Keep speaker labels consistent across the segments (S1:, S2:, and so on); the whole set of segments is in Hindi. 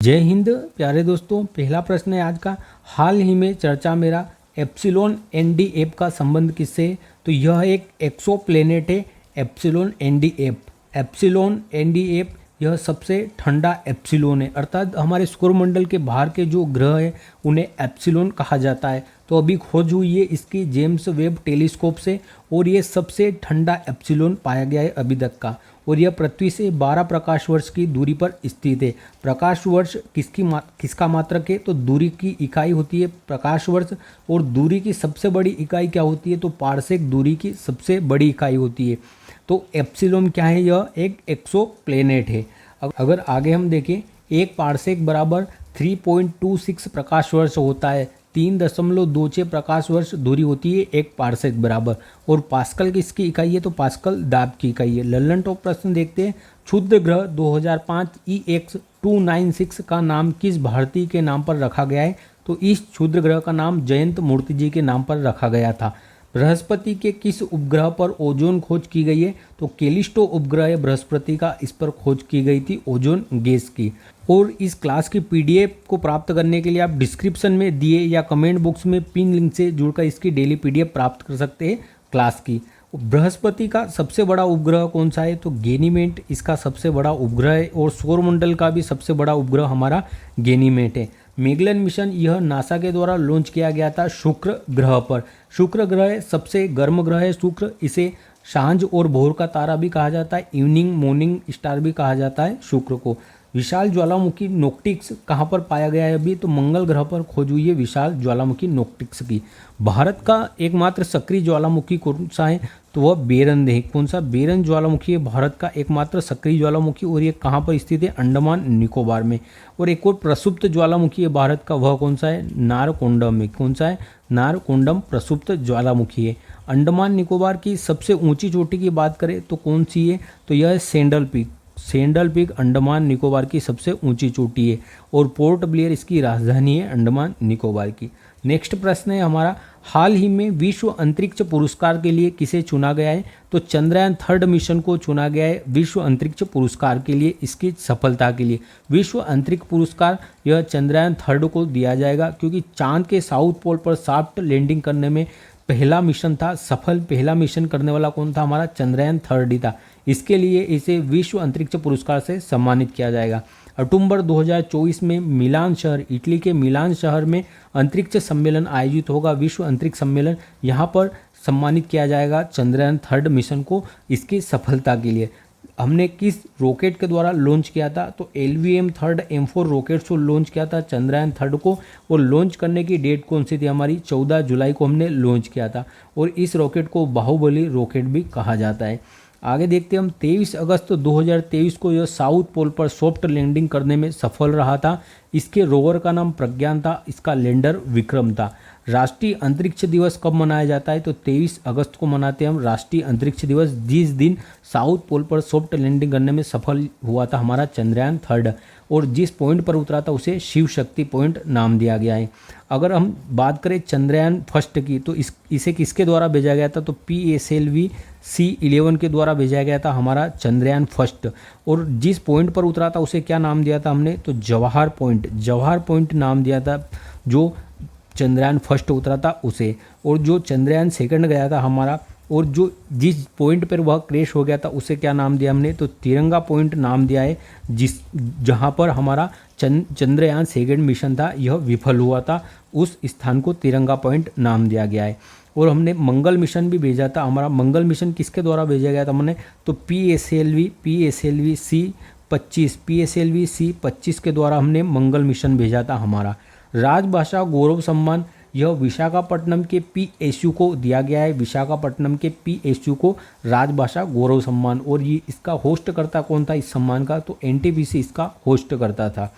S1: जय हिंद प्यारे दोस्तों। पहला प्रश्न है आज का। हाल ही में चर्चा मेरा एप्सिलॉन एनडी का संबंध किससे है? तो यह एक एक्सोप्लैनेट है एप्सिलॉन एनडी। एप्सिलॉन एनडी यह सबसे ठंडा एप्सिलॉन है, अर्थात हमारे सौरमंडल के बाहर के जो ग्रह हैं उन्हें एप्सिलॉन कहा जाता है। तो अभी खोज हुई है इसकी जेम्स वेब टेलीस्कोप से और ये सबसे ठंडा एप्सिलॉन पाया गया है अभी तक का। और यह पृथ्वी से 12 प्रकाश वर्ष की दूरी पर स्थित है। प्रकाश वर्ष किसका मात्रक है? तो दूरी की इकाई होती है प्रकाश वर्ष। और दूरी की सबसे बड़ी इकाई क्या होती है? तो पारसेक दूरी की सबसे बड़ी इकाई होती है। तो एप्सिलॉन क्या है? यह एक एक्सोप्लैनेट है। अगर आगे हम देखें, एक पारसेक बराबर 3.26 प्रकाश वर्ष होता है। 3.26 प्रकाश वर्ष दूरी होती है एक पारसेक बराबर। और पास्कल किसकी इकाई है? तो पास्कल दाब की इकाई है। लल्लन टॉप प्रश्न देखते हैं। क्षुद्र ग्रह 2005 EX296 का नाम किस भारतीय के नाम पर रखा गया है? तो इस क्षुद्र ग्रह का नाम जयंत मूर्ति जी के नाम पर रखा गया था। बृहस्पति के किस उपग्रह पर ओजोन खोज की गई है? तो कैलिस्टो उपग्रह है बृहस्पति का, इस पर खोज की गई थी ओजोन गैस की। और इस क्लास की PDF को प्राप्त करने के लिए आप डिस्क्रिप्शन में दिए या कमेंट बॉक्स में पिन लिंक से जुड़कर इसकी डेली PDF प्राप्त कर सकते हैं क्लास की। बृहस्पति का सबसे बड़ा उपग्रह कौन सा है? तो गैनीमेड इसका सबसे बड़ा उपग्रह है। और सौरमंडल का भी सबसे बड़ा उपग्रह हमारा गैनीमेड है। मैगेलन मिशन यह नासा के द्वारा लॉन्च किया गया था शुक्र ग्रह पर। शुक्र ग्रह सबसे गर्म ग्रह है शुक्र। इसे सांझ और भोर का तारा भी कहा जाता है, इवनिंग मॉर्निंग स्टार भी कहा जाता है शुक्र को। विशाल ज्वालामुखी नोक्टिक्स कहाँ पर पाया गया है? अभी तो मंगल ग्रह पर खोज हुई है विशाल ज्वालामुखी नोक्टिक्स की। भारत का एकमात्र सक्रिय ज्वालामुखी कौन सा है? तो वह बेरन है। कौन सा? बेरन ज्वालामुखी है भारत का एकमात्र सक्रिय ज्वालामुखी। और ये कहाँ पर स्थित है? अंडमान निकोबार में। और एक और प्रसुप्त ज्वालामुखी है भारत का, वह कौन सा है? नारकोंडम में। कौन सा है? नारकोंडम प्रसुप्त ज्वालामुखी है। अंडमान निकोबार की सबसे ऊंची चोटी की बात करें तो कौन सी है? तो यह है sandal peak. Sandal peak Andaman Nicobar की सबसे ऊंची चोटी है। और पोर्ट ब्लेयर इसकी राजधानी है अंडमान निकोबार की। नेक्स्ट प्रश्न है हमारा। हाल ही में विश्व अंतरिक्ष पुरस्कार के लिए किसे चुना गया है? तो चंद्रयान 3 मिशन को चुना गया है विश्व अंतरिक्ष पुरस्कार के लिए, इसकी सफलता के लिए। विश्व अंतरिक्ष पुरस्कार यह चंद्रयान 3 को दिया जाएगा, क्योंकि चांद के साउथ पोल पर सॉफ्ट लैंडिंग करने में पहला मिशन था सफल। पहला मिशन करने वाला कौन था? हमारा चंद्रयान 3 ही था। इसके लिए इसे विश्व अंतरिक्ष पुरस्कार से सम्मानित किया जाएगा। अक्टूबर 2024 में मिलान शहर, इटली के मिलान शहर में अंतरिक्ष सम्मेलन आयोजित होगा, विश्व अंतरिक्ष सम्मेलन। यहाँ पर सम्मानित किया जाएगा चंद्रयान 3 मिशन को इसकी सफलता के लिए। हमने किस रॉकेट के द्वारा लॉन्च किया था? तो LVM 3 M4 रॉकेट को लॉन्च किया था चंद्रयान 3 को। और लॉन्च करने की डेट कौन सी थी हमारी? 14 जुलाई को हमने लॉन्च किया था। और इस रॉकेट को बाहुबली रॉकेट भी कहा जाता है। आगे देखते हैं हम। 23 अगस्त 2023 को यह साउथ पोल पर सॉफ्ट लैंडिंग करने में सफल रहा था। इसके रोवर का नाम प्रज्ञान था, इसका लैंडर विक्रम था। राष्ट्रीय अंतरिक्ष दिवस कब मनाया जाता है? तो 23 अगस्त को मनाते हैं हम राष्ट्रीय अंतरिक्ष दिवस, जिस दिन साउथ पोल पर सॉफ्ट लैंडिंग करने में सफल हुआ था हमारा चंद्रयान 3। और जिस पॉइंट पर उतरा था उसे शिव शक्ति पॉइंट नाम दिया गया है। अगर हम बात करें चंद्रयान 1 की, तो इसे किसके द्वारा भेजा गया था? तो PSLV C11 के द्वारा भेजा गया था हमारा चंद्रयान 1। और जिस पॉइंट पर उतरा था उसे क्या नाम दिया था हमने? तो जवाहर पॉइंट नाम दिया था, जो चंद्रयान 1 उतरा था उसे। और जो चंद्रयान 2 गया था हमारा, और जो जिस पॉइंट पर वह क्रैश हो गया था उसे क्या नाम दिया हमने? तो तिरंगा पॉइंट नाम दिया है, जहां पर हमारा चंद्रयान 2 मिशन था यह विफल हुआ था, उस स्थान को तिरंगा पॉइंट नाम दिया गया है। और हमने मंगल मिशन भी भेजा था। हमारा मंगल मिशन किसके द्वारा भेजा गया था हमने? तो PSLV C25 के द्वारा हमने मंगल मिशन भेजा था हमारा। राजभाषा गौरव सम्मान यह विशाखापट्टनम के PSU को दिया गया है। विशाखापट्टनम के PSU को राजभाषा गौरव सम्मान। और ये इसका होस्ट करता कौन था इस सम्मान का? तो NTPC इसका होस्ट करता था।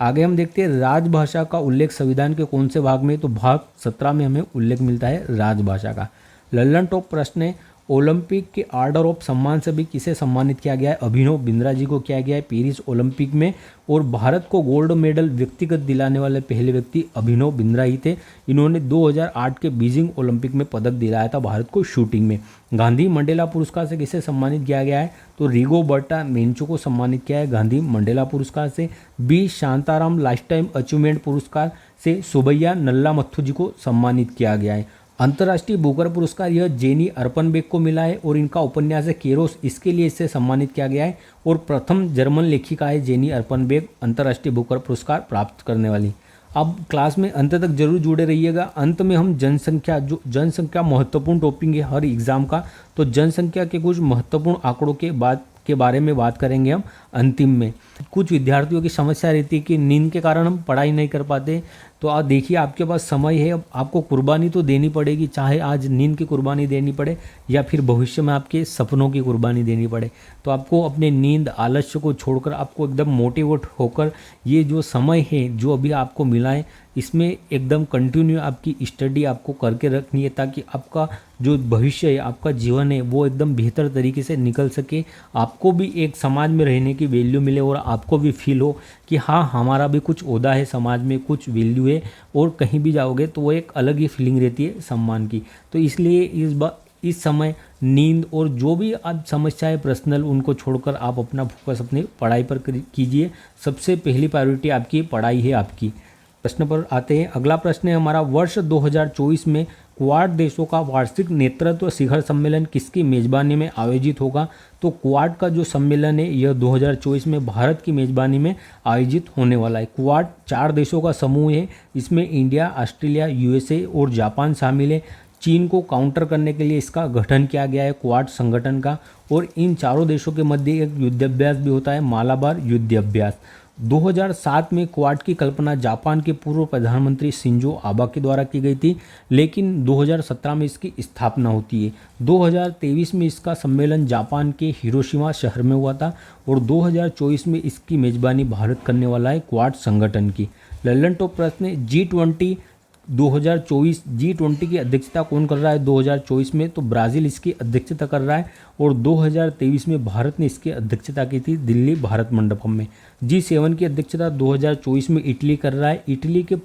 S1: आगे हम देखते हैं राजभाषा का उल्लेख संविधान के कौन से भाग में? तो भाग 17 में हमें उल्लेख मिलता है राजभाषा का। लल्लन टॉप प्रश्न है। ओलंपिक के ऑर्डर ऑफ सम्मान से भी किसे सम्मानित किया गया है? अभिनव बिंद्रा जी को किया गया है पेरिस ओलंपिक में। और भारत को गोल्ड मेडल व्यक्तिगत दिलाने वाले पहले व्यक्ति अभिनव बिंद्रा ही थे। इन्होंने 2008 के बीजिंग ओलंपिक में पदक दिलाया था भारत को शूटिंग में। गांधी मंडेला पुरस्कार से किसे सम्मानित किया गया है? तो रिगोबर्टा मेंचो को सम्मानित किया है गांधी मंडेला पुरस्कार से। B Shantaram lifetime achievement पुरस्कार से सुबैया नल्ला मथु जी को सम्मानित किया गया है। अंतर्राष्ट्रीय बुकर पुरस्कार यह जेनी अर्पनबेक को मिला है और इनका उपन्यास है केरोस, इसके लिए इसे सम्मानित किया गया है। और प्रथम जर्मन लेखिका है जेनी अर्पनबेक अंतर्राष्ट्रीय बुकर पुरस्कार प्राप्त करने वाली। अब क्लास में अंत तक जरूर जुड़े रहिएगा। अंत में हम जनसंख्या महत्वपूर्ण टॉपिक है हर एग्जाम का, तो जनसंख्या के कुछ महत्वपूर्ण आंकड़ों के बारे में बात करेंगे हम अंतिम में। कुछ विद्यार्थियों की समस्या रहती है कि नींद के कारण हम पढ़ाई नहीं कर पाते, तो आप देखिए आपके पास समय है, अब आपको कुर्बानी तो देनी पड़ेगी, चाहे आज नींद की कुर्बानी देनी पड़े या फिर भविष्य में आपके सपनों की कुर्बानी देनी पड़े। तो आपको अपने नींद आलस्य को छोड़कर आपको एकदम मोटिवेट होकर ये जो समय है जो अभी आपको मिला है इसमें एकदम कंटिन्यू आपकी स्टडी आपको करके रखनी है, ताकि आपका जो भविष्य है आपका जीवन है वो एकदम बेहतर तरीके से निकल सके। आपको भी एक समाज में रहने की वैल्यू मिले और आपको भी फील हो कि हाँ हमारा भी कुछ ओहदा है समाज में, कुछ वैल्यू है, और कहीं भी जाओगे तो वो एक अलग ही फीलिंग रहती है सम्मान की। तो इसलिए इस समय नींद और जो भी आप समस्याएं पर्सनल उनको छोड़कर आप अपना फोकस अपनी पढ़ाई पर कीजिए। सबसे पहली प्रायोरिटी आपकी पढ़ाई है आपकी। प्रश्न पर आते हैं। अगला प्रश्न है हमारा, वर्ष 2024 में क्वाड देशों का वार्षिक नेतृत्व शिखर सम्मेलन किसकी मेजबानी में आयोजित होगा? तो क्वाड का जो सम्मेलन है यह 2024 में भारत की मेजबानी में आयोजित होने वाला है। क्वाड 4 देशों का समूह है, इसमें इंडिया, ऑस्ट्रेलिया, यूएसए और जापान शामिल है। चीन को काउंटर करने के लिए इसका गठन किया गया है क्वाड संगठन का। और इन चारों देशों के मध्य एक युद्धाभ्यास भी होता है, मालाबार युद्धाभ्यास। 2007 में क्वाड की कल्पना जापान के पूर्व प्रधानमंत्री शिंजो आबे के द्वारा की गई थी, लेकिन 2017 में इसकी स्थापना होती है। 2023 में इसका सम्मेलन जापान के हिरोशिमा शहर में हुआ था और 2024 में इसकी मेजबानी भारत करने वाला है क्वाड संगठन की। लल्लन टॉप प्रश्न है, G20 2024 G20 की अध्यक्षता कौन कर रहा है 2024 में? तो ब्राज़ील इसकी अध्यक्षता कर रहा है और 2023 में भारत ने इसकी अध्यक्षता की थी दिल्ली भारत मंडपम में। G7 की अध्यक्षता 2024 में इटली कर रहा है, इटली के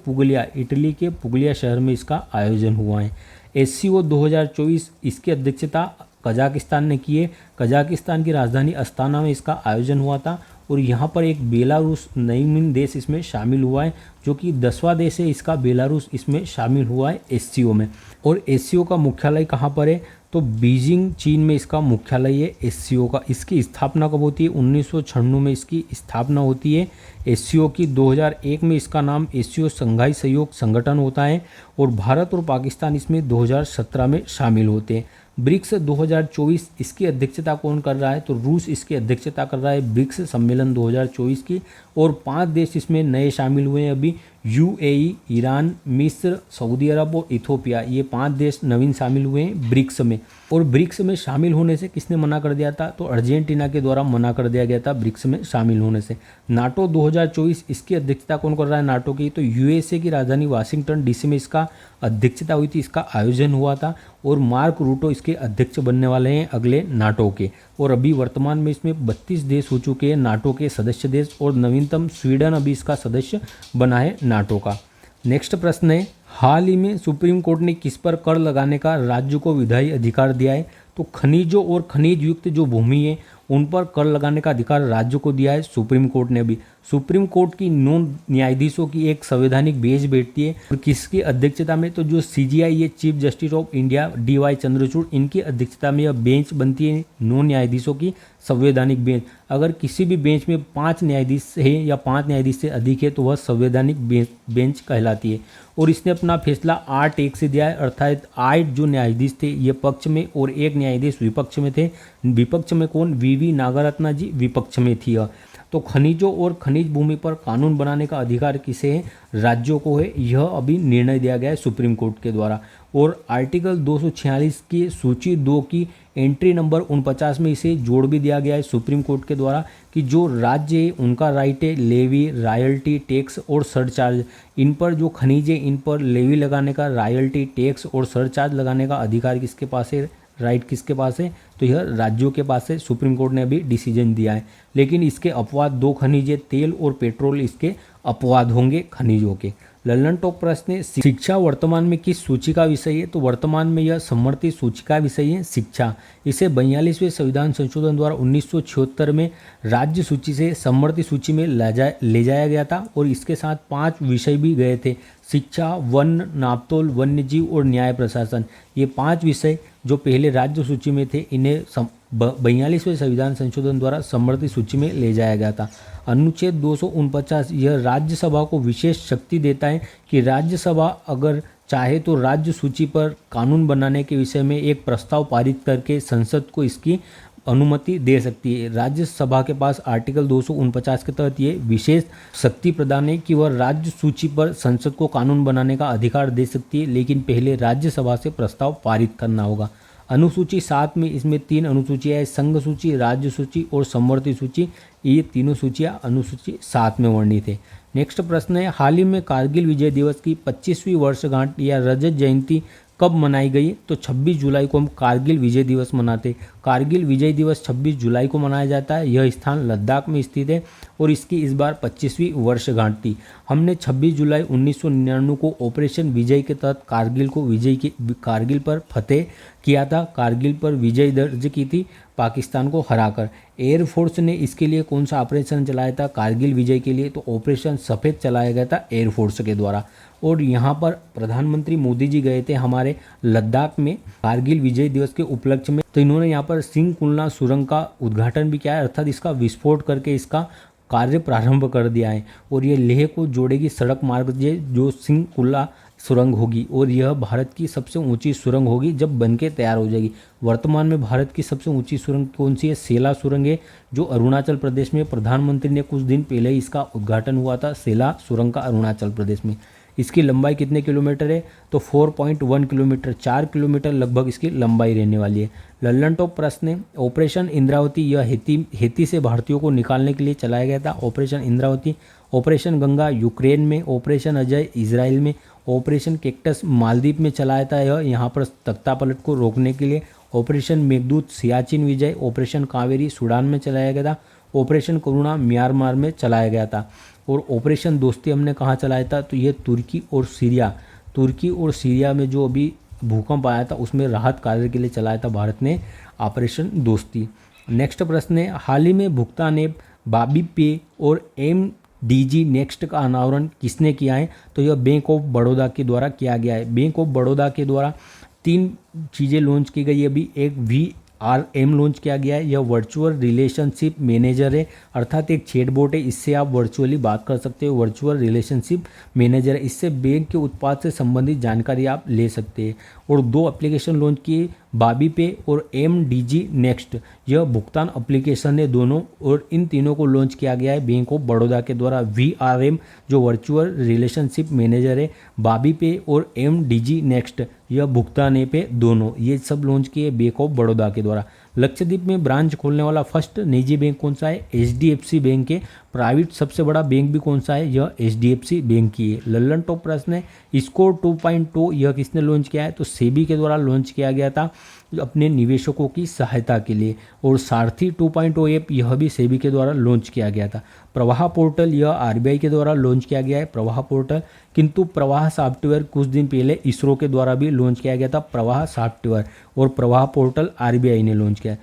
S1: पुगलिया शहर में इसका आयोजन हुआ है। SCO 2024 इसकी अध्यक्षता कजाकिस्तान ने की है, कजाकिस्तान की राजधानी अस्ताना में इसका आयोजन हुआ था। और यहाँ पर एक बेलारूस नईमिन देश इसमें शामिल हुआ है, जो कि 10वां देश है इसका, बेलारूस इसमें शामिल हुआ है SCO में। और SCO का मुख्यालय कहाँ पर है? तो बीजिंग चीन में इसका मुख्यालय है SCO का। इसकी स्थापना कब होती है? 1996 में इसकी स्थापना होती है SCO की। 2001 में इसका नाम SCO संघाई सहयोग संगठन होता है और भारत और पाकिस्तान इसमें 2017 में शामिल होते हैं। ब्रिक्स 2024 इसकी अध्यक्षता कौन कर रहा है? तो रूस इसकी अध्यक्षता कर रहा है ब्रिक्स सम्मेलन 2024 की। और 5 देश इसमें नए शामिल हुए हैं अभी, UAE, ईरान, मिस्र, सऊदी अरब और इथोपिया, ये 5 देश नवीन शामिल हुए हैं ब्रिक्स में। और ब्रिक्स में शामिल होने से किसने मना कर दिया था? तो अर्जेंटीना के द्वारा मना कर दिया गया था ब्रिक्स में शामिल होने से। नाटो 2024 इसकी अध्यक्षता कौन कर रहा है नाटो की? तो USA की राजधानी वाशिंगटन DC में इसका अध्यक्षता हुई थी, इसका आयोजन हुआ था। और मार्क रूटो इसके अध्यक्ष बनने वाले हैं अगले नाटो के। और अभी वर्तमान में इसमें 32 देश हो चुके हैं नाटो के सदस्य देश, और नवीनतम स्वीडन अभी इसका सदस्य बना है नाटो का। नेक्स्ट प्रश्न है, हाल ही में सुप्रीम कोर्ट ने किस पर कर लगाने का राज्य को विधायी अधिकार दिया है? तो खनिजों और खनिज युक्त जो भूमि है उन पर कर लगाने का अधिकार राज्य को दिया है सुप्रीम कोर्ट ने भी। सुप्रीम कोर्ट की 9 न्यायाधीशों की एक संवैधानिक बेंच बैठती है, और किसकी अध्यक्षता में? तो जो CGI है, chief justice of India DY Chandrachud, इनकी अध्यक्षता में यह बेंच बनती है 9 न्यायाधीशों की संवैधानिक बेंच। अगर किसी भी बेंच में 5 न्यायाधीश है या 5 न्यायाधीश से अधिक है तो वह संवैधानिक बेंच कहलाती है। और इसने अपना फैसला 8-1 से दिया है, अर्थात 8 जो न्यायाधीश थे ये पक्ष में और 1 न्यायाधीश विपक्ष में थे। विपक्ष में कौन? VV नागरत्ना जी विपक्ष में थी। तो खनिजों और खनिज भूमि पर कानून बनाने का अधिकार किसे है? राज्यों को है। यह अभी निर्णय दिया गया है सुप्रीम कोर्ट के द्वारा। और आर्टिकल 246 की सूची 2 की एंट्री नंबर 49 में इसे जोड़ भी दिया गया है सुप्रीम कोर्ट के द्वारा कि जो राज्य है उनका राइट है लेवी, रॉयल्टी, टैक्स और सरचार्ज, इन पर जो खनिज है इन पर लेवी लगाने का, रॉयल्टी, टैक्स और सरचार्ज लगाने का अधिकार किसके पास है? राइट किसके पास है, तो यह राज्यों के पास है। सुप्रीम कोर्ट ने अभी डिसीजन दिया है। लेकिन इसके अपवाद 2 खनिज है, तेल और पेट्रोल इसके अपवाद होंगे खनिजों के। लल्लन टॉप प्रश्न है, शिक्षा वर्तमान में किस सूची का विषय है, तो वर्तमान में यह समवर्ती सूची का विषय है शिक्षा। इसे 42वें संविधान संशोधन द्वारा 1976 में राज्य सूची से समवर्ती सूची में ले जाया गया था और इसके साथ 5 विषय भी गए थे, शिक्षा, वन, नापतोल, वन्यजीव और न्याय प्रशासन। ये 5 विषय जो पहले राज्य सूची में थे, इन्हें 42वें संविधान संशोधन द्वारा समवर्ती सूची में ले जाया गया था। अनुच्छेद 249 यह राज्यसभा को विशेष शक्ति देता है कि राज्यसभा अगर चाहे तो राज्य सूची पर कानून बनाने के विषय में एक प्रस्ताव पारित करके संसद को इसकी अनुमति दे सकती है। राज्यसभा के पास आर्टिकल 249 के तहत ये विशेष शक्ति प्रदान है कि वह राज्य सूची पर संसद को कानून बनाने का अधिकार दे सकती है, लेकिन पहले राज्यसभा से प्रस्ताव पारित करना होगा। अनुसूची 7 में इसमें 3 अनुसूचियाँ है, संघ सूची, राज्य सूची और समवर्ती सूची। ये तीनों सूचियाँ अनुसूची 7 में वर्णित है। नेक्स्ट प्रश्न है, हाल ही में कारगिल विजय दिवस की 25वीं वर्षगांठ या रजत जयंती कब मनाई गई, तो 26 जुलाई को हम कारगिल विजय दिवस मनाते। कारगिल विजय दिवस 26 जुलाई को मनाया जाता है। यह स्थान लद्दाख में स्थित है और इसकी इस बार 25वीं वर्षगांठ थी। हमने 26 जुलाई 1999 को ऑपरेशन विजय के तहत कारगिल पर फतेह किया था, कारगिल पर विजय दर्ज की थी पाकिस्तान को हराकर। एयरफोर्स ने इसके लिए कौन सा ऑपरेशन चलाया था कारगिल विजय के लिए, तो ऑपरेशन सफ़ेद चलाया गया था एयरफोर्स के द्वारा। और यहाँ पर प्रधानमंत्री मोदी जी गए थे हमारे लद्दाख में कारगिल विजय दिवस के उपलक्ष्य में, तो इन्होंने यहाँ पर सिंह कुल्ला सुरंग का उद्घाटन भी किया है, अर्थात इसका विस्फोट करके इसका कार्य प्रारंभ कर दिया है। और ये लेह को जोड़ेगी सड़क मार्ग जो सिंह कुल्ला सुरंग होगी और यह भारत की सबसे ऊंची सुरंग होगी जब बनके तैयार हो जाएगी। वर्तमान में भारत की सबसे ऊंची सुरंग कौन सी है, सेला सुरंग है, जो अरुणाचल प्रदेश में प्रधानमंत्री ने कुछ दिन पहले ही इसका उद्घाटन हुआ था, सेला सुरंग का अरुणाचल प्रदेश में। इसकी लंबाई कितने किलोमीटर है, तो 4.1 किलोमीटर, 4 किलोमीटर लगभग इसकी लंबाई रहने वाली है। लल्लन टॉप प्रश्न है, ऑपरेशन इंद्रावती यह हेती से भारतीयों को निकालने के लिए चलाया गया था। Operation Indravati, operation Ganga Ukraine में, ऑपरेशन अजय इजराइल में, ऑपरेशन कैक्टस मालदीव में चलाया था यह यहाँ पर तख्तापलट को रोकने के लिए। ऑपरेशन मेघदूत सियाचिन विजय, ऑपरेशन कावेरी सूडान में चलाया गया था। ऑपरेशन करुणा म्यांमार में चलाया गया था। और ऑपरेशन दोस्ती हमने कहाँ चलाया था, तो ये तुर्की और सीरिया में जो अभी भूकंप आया था उसमें राहत कार्य के लिए चलाया था भारत ने ऑपरेशन दोस्ती। नेक्स्ट प्रश्न है, हाल ही में भुगतान ऐप बाबी पे और MDG नेक्स्ट का अनावरण किसने किया है, तो यह बैंक ऑफ बड़ौदा के द्वारा किया गया है। बैंक ऑफ बड़ौदा के द्वारा 3 चीज़ें लॉन्च की गई अभी। एक VRM लॉन्च किया गया है, यह वर्चुअल रिलेशनशिप मैनेजर है, अर्थात एक चैटबॉट है, इससे आप वर्चुअली बात कर सकते हो। वर्चुअल रिलेशनशिप मैनेजर है, इससे बैंक के उत्पाद से संबंधित जानकारी आप ले सकते हैं। और 2 एप्लीकेशन लॉन्च किए, बाबी पे और MDG नेक्स्ट, यह भुगतान एप्लीकेशन है दोनों, और इन तीनों को लॉन्च किया गया है बैंक ऑफ बड़ौदा के द्वारा। VRM जो वर्चुअल रिलेशनशिप मैनेजर है, बाबी पे और MDG नेक्स्ट यह भुगतान ऐप है दोनों, ये सब लॉन्च किए बैंक ऑफ बड़ौदा के द्वारा। लक्षद्वीप में ब्रांच खोलने वाला फर्स्ट निजी बैंक कौन सा है, HDFC बैंक है। प्राइवेट सबसे बड़ा बैंक भी कौन सा है, यह HDFC बैंक की है। लल्लन टॉप प्रश्न है, स्कोर 2.0 यह किसने लॉन्च किया है, तो सेबी के द्वारा लॉन्च किया गया था अपने निवेशकों की सहायता के लिए। और सारथी 2.0 ऐप यह भी सेबी के द्वारा लॉन्च किया गया था। प्रवाह पोर्टल यह RBI के द्वारा लॉन्च किया गया है, प्रवाह पोर्टल। किंतु प्रवाह सॉफ्टवेयर कुछ दिन पहले इसरो के द्वारा भी लॉन्च किया गया था, प्रवाह सॉफ्टवेयर, और प्रवाह पोर्टल RBI ने लॉन्च किया है।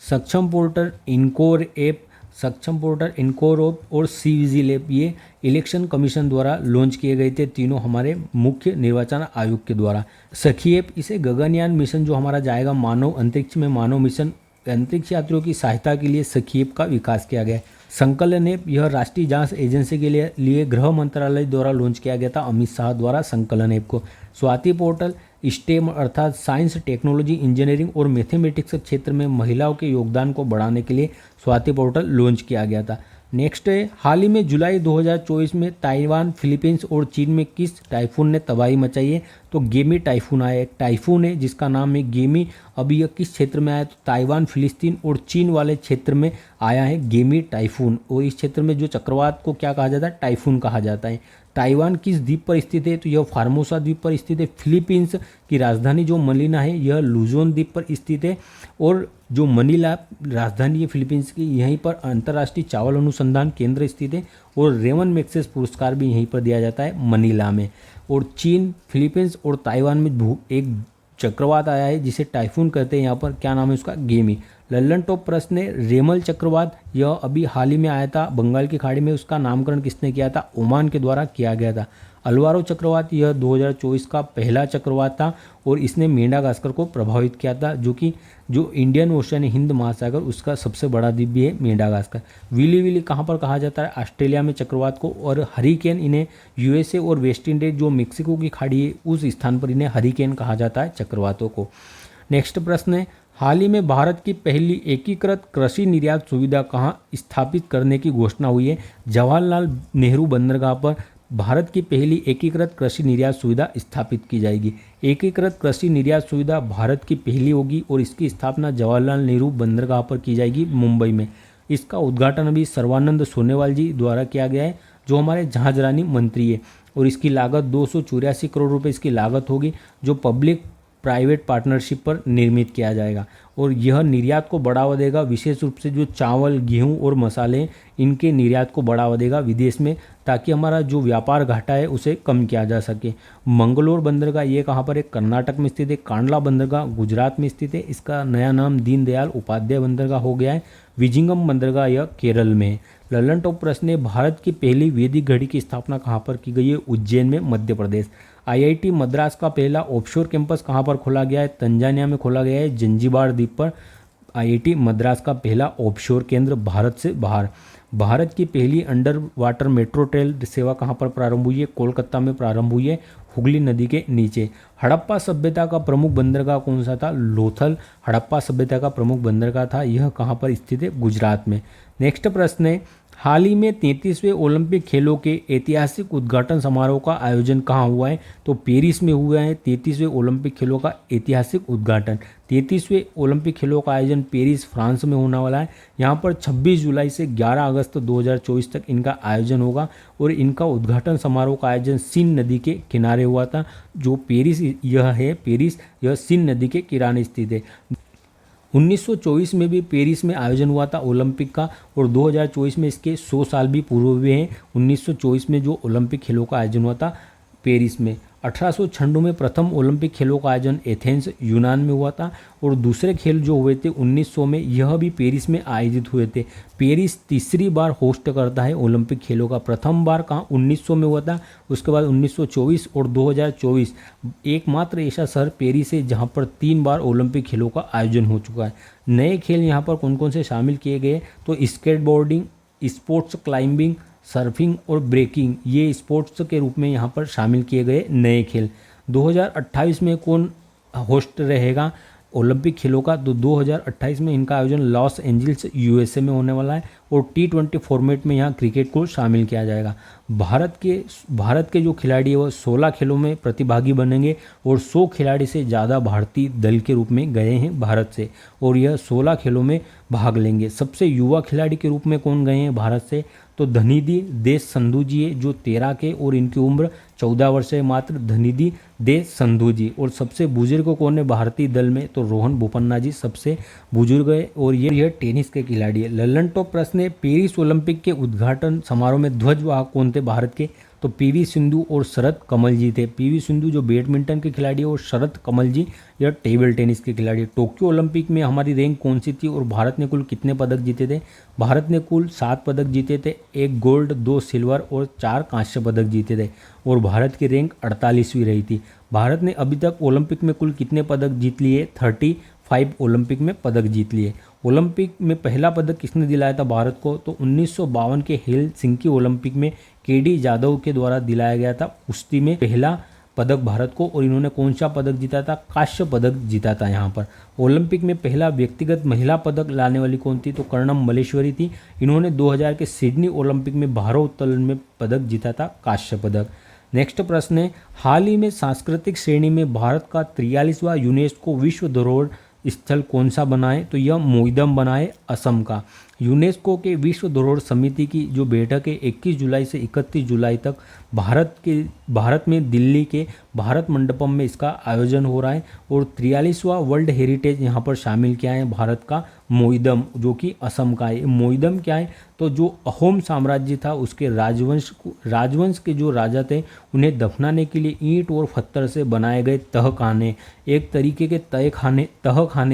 S1: सक्षम पोर्टल इनकोर ऐप, सक्षम पोर्टल इनकोर और CVGIL ऐप ये इलेक्शन कमीशन द्वारा लॉन्च किए गए थे, तीनों हमारे मुख्य निर्वाचन आयोग के द्वारा। सखी ऐप, इसे गगनयान मिशन जो हमारा जाएगा मानव अंतरिक्ष में, मानव मिशन अंतरिक्ष यात्रियों की सहायता के लिए सखी ऐप का विकास किया गया है। संकलन ऐप यह राष्ट्रीय जांच एजेंसी के लिए गृह मंत्रालय द्वारा लॉन्च किया गया था, अमित शाह द्वारा संकलन ऐप को। स्वाति पोर्टल स्टेम अर्थात साइंस, टेक्नोलॉजी, इंजीनियरिंग और मैथमेटिक्स क्षेत्र में महिलाओं के योगदान को बढ़ाने के लिए स्वाति पोर्टल लॉन्च किया गया था। नेक्स्ट है, हाल ही में जुलाई 2024 में ताइवान, फिलीपींस और चीन में किस टाइफून ने तबाही मचाई है, तो गेमी टाइफून आया, एक टाइफून है जिसका नाम है गेमी। अभी यह किस क्षेत्र में आया, तो ताइवान, फिलिस्तीन और चीन वाले क्षेत्र में आया है गेमी टाइफून। और इस क्षेत्र में जो चक्रवात को क्या कहा जाता है, टाइफून कहा जाता है। ताइवान किस द्वीप पर स्थित है, तो यह फार्मोसा द्वीप पर स्थित है। फिलीपींस की राजधानी जो मनीला है यह लुजोन द्वीप पर स्थित है। और जो मनीला राजधानी है फिलीपींस की, यहीं पर अंतर्राष्ट्रीय चावल अनुसंधान केंद्र स्थित है। और रेमन मैग्सेसे पुरस्कार भी यहीं पर दिया जाता है मनीला में। और चीन, फिलीपींस और ताइवान में एक चक्रवात आया है जिसे टाइफून कहते हैं। यहाँ पर क्या नाम है उसका, गेमी। लल्लन टॉप प्रश्न है, रेमल चक्रवात यह अभी हाल ही में आया था बंगाल की खाड़ी में, उसका नामकरण किसने किया था, ओमान के द्वारा किया गया था। अलवारो चक्रवात यह 2024 का पहला चक्रवात था और इसने मेडागास्कर को प्रभावित किया था, जो इंडियन ओशन हिंद महासागर उसका सबसे बड़ा द्वीप भी है मेडागास्कर। विली विली कहाँ पर कहा जाता है, ऑस्ट्रेलिया में चक्रवात को। और हरिकेन इन्हें यूएसए और वेस्ट इंडीज जो मेक्सिको की खाड़ी है उस स्थान पर इन्हें हरिकेन कहा जाता है चक्रवातों को। नेक्स्ट प्रश्न है, हाल ही में भारत की पहली एकीकृत कृषि निर्यात सुविधा कहाँ स्थापित करने की घोषणा हुई है। जवाहरलाल नेहरू बंदरगाह पर भारत की पहली एकीकृत कृषि निर्यात सुविधा स्थापित की जाएगी। एकीकृत कृषि निर्यात सुविधा भारत की पहली होगी और इसकी स्थापना जवाहरलाल नेहरू बंदरगाह पर की जाएगी मुंबई में। इसका उद्घाटन अभी सर्बानंद सोनोवाल जी द्वारा किया गया है, जो हमारे जहाजरानी मंत्री है। और इसकी लागत 284 करोड़ रुपए इसकी लागत होगी, जो पब्लिक प्राइवेट पार्टनरशिप पर निर्मित किया जाएगा। और यह निर्यात को बढ़ावा देगा, विशेष रूप से जो चावल, गेहूं और मसाले, इनके निर्यात को बढ़ावा देगा विदेश में, ताकि हमारा जो व्यापार घाटा है उसे कम किया जा सके। मंगलोर बंदरगाह ये कहाँ पर है, कर्नाटक में स्थित है। कांडला बंदरगाह गुजरात में स्थित है, इसका नया नाम दीनदयाल उपाध्याय बंदरगाह हो गया है। विजिंगम बंदरगाह यह केरल में है। लल्लन टॉप प्रश्न है, भारत की पहली वैदिक घड़ी की स्थापना कहाँ पर की गई है, उज्जैन में, मध्य प्रदेश। आईआईटी मद्रास का पहला ऑफशोर कैंपस कहाँ पर खोला गया है, तंजानिया में खोला गया है, जंजीबार द्वीप पर। आईआईटी मद्रास का पहला ऑफशोर केंद्र भारत से बाहर। भारत की पहली अंडर वाटर मेट्रो ट्रेन सेवा कहाँ पर प्रारंभ हुई है, कोलकाता में प्रारंभ हुई है, हुगली नदी के नीचे। हड़प्पा सभ्यता का प्रमुख बंदरगाह कौन सा था, लोथल हड़प्पा सभ्यता का प्रमुख बंदरगाह था। यह कहाँ पर स्थित है, गुजरात में। नेक्स्ट प्रश्न है, हाल ही में 33वें ओलंपिक खेलों के ऐतिहासिक उद्घाटन समारोह का आयोजन कहाँ हुआ है, तो पेरिस में हुआ है 33वें ओलंपिक खेलों का ऐतिहासिक उद्घाटन। 33वें ओलंपिक खेलों का आयोजन पेरिस, फ्रांस में होने वाला है। यहाँ पर 26 जुलाई से 11 अगस्त 2024 तक इनका आयोजन होगा। और इनका उद्घाटन समारोह का आयोजन सीन नदी के किनारे हुआ था। जो पेरिस यह सीन नदी के किनारे स्थित है। 1924 में भी पेरिस में आयोजन हुआ था ओलंपिक का, और 2024 में इसके 100 साल भी पूरे हुए हैं। 1924 में जो ओलंपिक खेलों का आयोजन हुआ था पेरिस में। 1896 में प्रथम ओलंपिक खेलों का आयोजन एथेंस, यूनान में हुआ था। और दूसरे खेल जो हुए थे 1900 में, यह भी पेरिस में आयोजित हुए थे। पेरिस तीसरी बार होस्ट करता है ओलंपिक खेलों का। प्रथम बार कहाँ, 1900 में हुआ था, उसके बाद 1924 और 2024। एकमात्र ऐसा शहर पेरिस है जहाँ पर 3 बार ओलंपिक खेलों का आयोजन हो चुका है। नए खेल यहाँ पर कौन कौन से शामिल किए गए, तो स्केटबोर्डिंग, स्पोर्ट्स क्लाइंबिंग, सर्फिंग और ब्रेकिंग, ये स्पोर्ट्स के रूप में यहाँ पर शामिल किए गए नए खेल। 2028 में कौन होस्ट रहेगा ओलंपिक खेलों का, तो 2028 में इनका आयोजन लॉस एंजल्स यूएसए में होने वाला है। और T20 फॉर्मेट में यहाँ क्रिकेट को शामिल किया जाएगा। भारत के जो खिलाड़ी है वो 16 खेलों में प्रतिभागी बनेंगे, और 100 खिलाड़ी से ज़्यादा भारतीय दल के रूप में गए हैं भारत से, और यह 16 खेलों में भाग लेंगे। सबसे युवा खिलाड़ी के रूप में कौन गए हैं भारत से, तो धनिधि देश संधू जी है, जो 13 के, और इनकी उम्र 14 वर्ष है मात्र, धनिधि देश संधू जी। और सबसे बुजुर्ग कौन है भारतीय दल में, तो रोहन बोपन्ना जी सबसे बुजुर्ग है, और यह टेनिस के खिलाड़ी है। लल्लन टॉप प्रश्न है, पेरिस ओलंपिक के उद्घाटन समारोह में ध्वजवाहक कौन थे भारत के, तो पीवी सिंधु और शरद कमल जी थे। पीवी सिंधु जो बैडमिंटन के खिलाड़ी है, और शरद कमल जी यह टेबल टेनिस के खिलाड़ी। टोक्यो ओलंपिक में हमारी रैंक कौन सी थी, और भारत ने कुल कितने पदक जीते थे, भारत ने कुल 7 पदक जीते थे, 1 गोल्ड, 2 सिल्वर और 4 कांस्य पदक जीते थे, और भारत की रैंक 48वीं रही थी। भारत ने अभी तक ओलंपिक में कुल कितने पदक जीत लिए, 35 ओलंपिक में पदक जीत लिए। ओलंपिक में पहला पदक किसने दिलाया था भारत को, तो 1952 के हेलसिंकी ओलंपिक में केडी जाधव के द्वारा दिलाया गया था कुश्ती में पहला पदक भारत को। और इन्होंने कौन सा पदक जीता था, कांस्य पदक जीता था। यहाँ पर ओलंपिक में पहला व्यक्तिगत महिला पदक लाने वाली कौन थी, तो कर्णम मल्लेश्वरी थी। इन्होंने 2000 के सिडनी ओलंपिक में भारोत्तोलन में पदक जीता था, कांस्य पदक। नेक्स्ट प्रश्न है, हाल ही में सांस्कृतिक श्रेणी में भारत का 43वां यूनेस्को विश्व धरोहर स्थल कौन सा बना है? तो यह मोइदम बना है, असम का। यूनेस्को के विश्व धरोहर समिति की जो बैठक है 21 जुलाई से 31 जुलाई तक भारत में दिल्ली के भारत मंडपम में इसका आयोजन हो रहा है। और 43वां वर्ल्ड हेरिटेज यहाँ पर शामिल किया है भारत का मोइदम, जो कि असम का है। मोइदम क्या है? तो जो अहोम साम्राज्य था उसके राजवंश के जो राजा थे उन्हें दफनाने के लिए ईंट और पत्थर से बनाए गए तहखाने, एक तरीके के तहखाने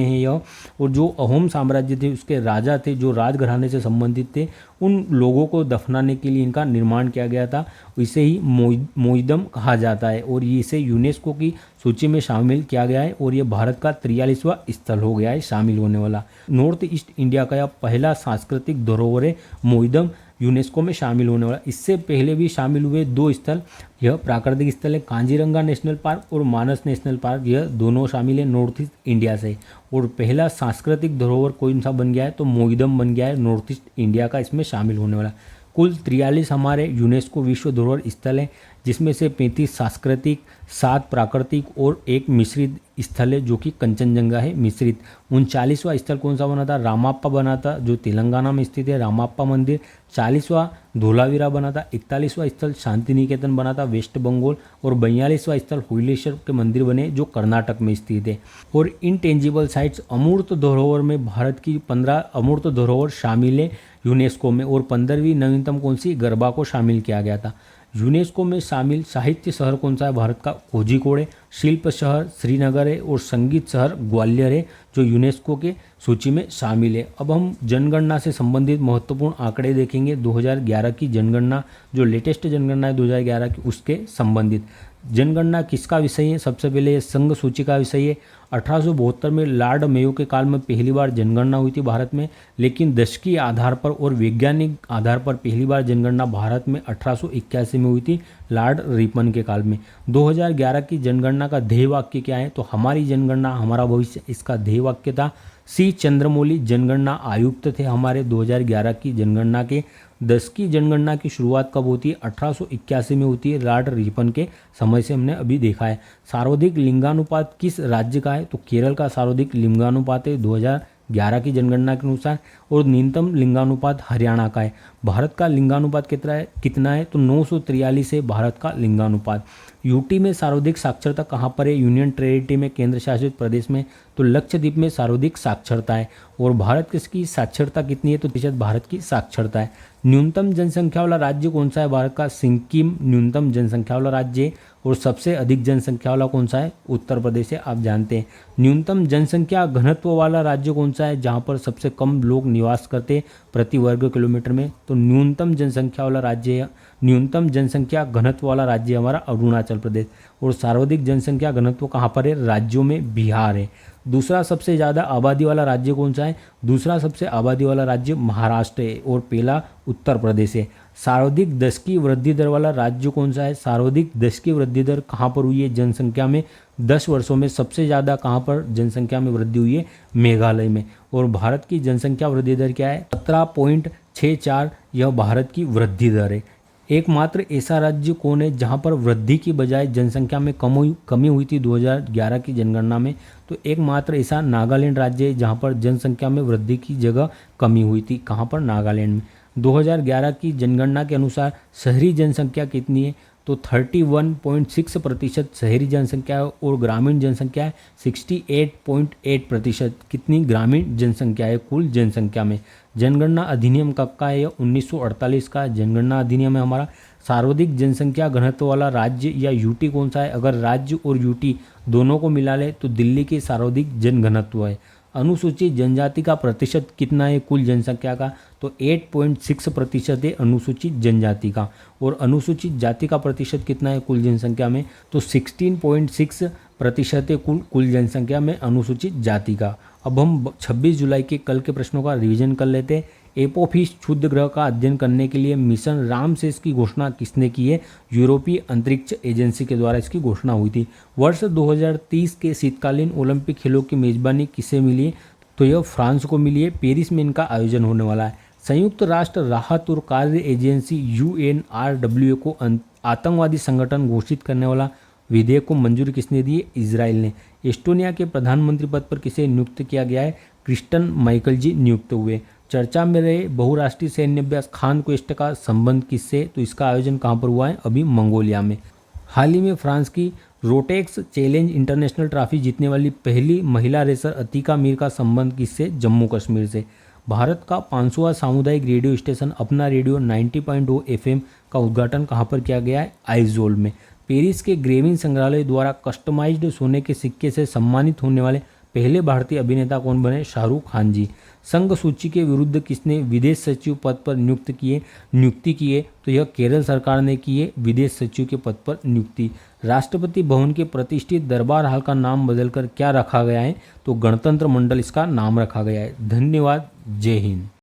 S1: हैं यह। और जो अहोम साम्राज्य थे उसके राजा थे जो राजघराने से संबंधित थे, उन लोगों को दफनाने के लिए इनका निर्माण किया गया था। इसे ही मोइदम कहा जाता है और इसे यूनेस्को की सूची में शामिल किया गया है और ये भारत का 43वां स्थल हो गया है शामिल होने वाला। नॉर्थ ईस्ट इंडिया का यह पहला सांस्कृतिक धरोहर है मोइदम, यूनेस्को में शामिल होने वाला। इससे पहले भी शामिल हुए 2 स्थल, यह प्राकृतिक स्थल है कांजीरंगा नेशनल पार्क और मानस नेशनल पार्क, यह दोनों शामिल है नॉर्थ ईस्ट इंडिया से। और पहला सांस्कृतिक धरोहर कौन सा बन गया है? तो मोइदम बन गया है नॉर्थ ईस्ट इंडिया का इसमें शामिल होने वाला। कुल 43 हमारे यूनेस्को विश्व धरोहर स्थल हैं, जिसमें से 35 सांस्कृतिक, 7 प्राकृतिक और 1 मिश्रित स्थल है जो कि कंचनजंगा है मिश्रित। 39वां स्थल कौन सा बना था? रामाप्पा बना था, जो तेलंगाना में स्थित है रामाप्पा मंदिर। 40वां धोलावीरा बना था। 41वां स्थल शांति निकेतन बना था वेस्ट बंगाल। और 42वां स्थल हुइलेश्वर के मंदिर बने जो कर्नाटक में स्थित है। और इनटेंजिबल साइट्स अमूर्त धरोहर में भारत की 15 अमूर्त धरोहर शामिल है यूनेस्को में। और 15वीं नवीनतम कौन सी? गरबा को शामिल किया गया था। यूनेस्को में शामिल साहित्य शहर कौन सा है? भारत का कोझिकोड है। शिल्प शहर श्रीनगर है और संगीत शहर ग्वालियर है जो यूनेस्को के सूची में शामिल है। अब हम जनगणना से संबंधित महत्वपूर्ण आंकड़े देखेंगे। 2011 की जनगणना, जो लेटेस्ट जनगणना है 2011 की, उसके संबंधित। जनगणना किसका विषय है? सबसे पहले ये संघ सूची का विषय है। 1872 में लॉर्ड मेयो के काल में पहली बार जनगणना हुई थी भारत में, लेकिन दशकीय आधार पर और वैज्ञानिक आधार पर पहली बार जनगणना भारत में 1881 में हुई थी लॉर्ड रिपन के काल में। 2011 की जनगणना का ध्येय वाक्य क्या है? तो हमारी जनगणना हमारा भविष्य, इसका ध्येय वाक्य था। सी चंद्रमौली जनगणना आयुक्त थे हमारे 2011 की जनगणना के। 10 की जनगणना की शुरुआत कब होती है? 1881 में होती है, लॉर्ड रिपन के समय से हमने अभी देखा है। सर्वाधिक लिंगानुपात किस राज्य का है? तो केरल का सर्वाधिक लिंगानुपात है 2011 की जनगणना के अनुसार। और न्यूनतम लिंगानुपात हरियाणा का है। भारत का लिंगानुपात कितना है? तो 943 है भारत का लिंगानुपात। यूटी में सर्वाधिक साक्षरता कहाँ पर है? यूनियन टेरिटरी में, केंद्र शासित प्रदेश में। तो लक्षद्वीप में सर्वाधिक साक्षरता है। और भारत की साक्षरता कितनी है? तो प्रतिशत भारत की साक्षरता है। न्यूनतम जनसंख्या वाला राज्य कौन सा है भारत का? सिक्किम न्यूनतम जनसंख्या वाला राज्य है। और सबसे अधिक जनसंख्या वाला कौन सा है? उत्तर प्रदेश है, आप जानते हैं। न्यूनतम जनसंख्या घनत्व वाला राज्य कौन सा है जहाँ पर सबसे कम लोग निवास करते हैं प्रति वर्ग किलोमीटर में? तो न्यूनतम जनसंख्या वाला राज्य है, न्यूनतम जनसंख्या घनत्व वाला राज्य हमारा अरुणाचल प्रदेश। और सर्वाधिक जनसंख्या घनत्व कहाँ पर है? राज्यों में बिहार है। दूसरा सबसे ज़्यादा आबादी वाला राज्य कौन सा है? दूसरा सबसे आबादी वाला राज्य महाराष्ट्र है और पहला उत्तर प्रदेश है। सर्वाधिक दशकीय वृद्धि दर वाला राज्य कौन सा है? सर्वाधिक दशकीय वृद्धि दर कहाँ पर हुई है जनसंख्या में? 10 वर्षों में सबसे ज़्यादा कहाँ पर जनसंख्या में वृद्धि हुई है? मेघालय में। और भारत की जनसंख्या वृद्धि दर क्या है? 17.64, यह भारत की वृद्धि दर है। एकमात्र ऐसा राज्य कौन है जहां पर वृद्धि की बजाय जनसंख्या में कमी हुई थी 2011 की जनगणना में? तो एकमात्र ऐसा नागालैंड राज्य है जहां पर जनसंख्या में वृद्धि की जगह कमी हुई थी। कहां पर? नागालैंड में। 2011 की जनगणना के अनुसार शहरी जनसंख्या कितनी है? तो 31.6% शहरी जनसंख्या है और ग्रामीण जनसंख्या है 68.8%। कितनी ग्रामीण जनसंख्या है कुल जनसंख्या में? जनगणना अधिनियम कब का है? 1948 का जनगणना अधिनियम है हमारा। सर्वाधिक जनसंख्या घनत्व वाला राज्य या यूटी कौन सा है? अगर राज्य और यूटी दोनों को मिला ले तो दिल्ली के सर्वाधिक जनघनत्व है। अनुसूचित जनजाति का प्रतिशत कितना है कुल जनसंख्या का? तो 8.6% है अनुसूचित जनजाति का। और अनुसूचित जाति का प्रतिशत कितना है कुल जनसंख्या में? तो 16.6% है कुल जनसंख्या में अनुसूचित जाति का। अब हम 26 जुलाई के कल के प्रश्नों का रिवीजन कर लेते हैं। एपोफिस क्षुद्र ग्रह का अध्ययन करने के लिए मिशन रामसेस की घोषणा किसने की है? यूरोपीय अंतरिक्ष एजेंसी के द्वारा इसकी घोषणा हुई थी। वर्ष 2030 के शीतकालीन ओलंपिक खेलों की मेजबानी किसे मिली है? तो यह फ्रांस को मिली है। पेरिस में इनका आयोजन होने वाला है। संयुक्त राष्ट्र राहत और कार्य एजेंसी UNRWA को आतंकवादी संगठन घोषित करने वाला विधेयक को मंजूरी किसने दी है? इजराइल ने। एस्टोनिया के प्रधानमंत्री पद पर किसे नियुक्त किया गया है? क्रिस्टन माइकल जी नियुक्त हुए। चर्चा में रहे बहुराष्ट्रीय सैन्य अभ्यास खान क्वेस्ट का संबंध किससे? तो इसका आयोजन कहाँ पर हुआ है? अभी मंगोलिया में। हाल ही में फ्रांस की रोटेक्स चैलेंज इंटरनेशनल ट्रॉफी जीतने वाली पहली महिला रेसर अतिका मीर का संबंध किससे? जम्मू कश्मीर से। भारत का 500वां सामुदायिक रेडियो स्टेशन अपना रेडियो 90.0 FM का उद्घाटन कहाँ पर किया गया है? आइजोल में। पेरिस के ग्रेविन संग्रहालय द्वारा कस्टमाइज्ड सोने के सिक्के से सम्मानित होने वाले पहले भारतीय अभिनेता कौन बने? शाहरुख खान जी। संघ सूची के विरुद्ध किसने विदेश सचिव पद पर नियुक्ति की है? तो यह केरल सरकार ने की है विदेश सचिव के पद पर नियुक्ति। राष्ट्रपति भवन के प्रतिष्ठित दरबार हाल का नाम बदलकर क्या रखा गया है? तो गणतंत्र मंडल इसका नाम रखा गया है। धन्यवाद। जय हिंद।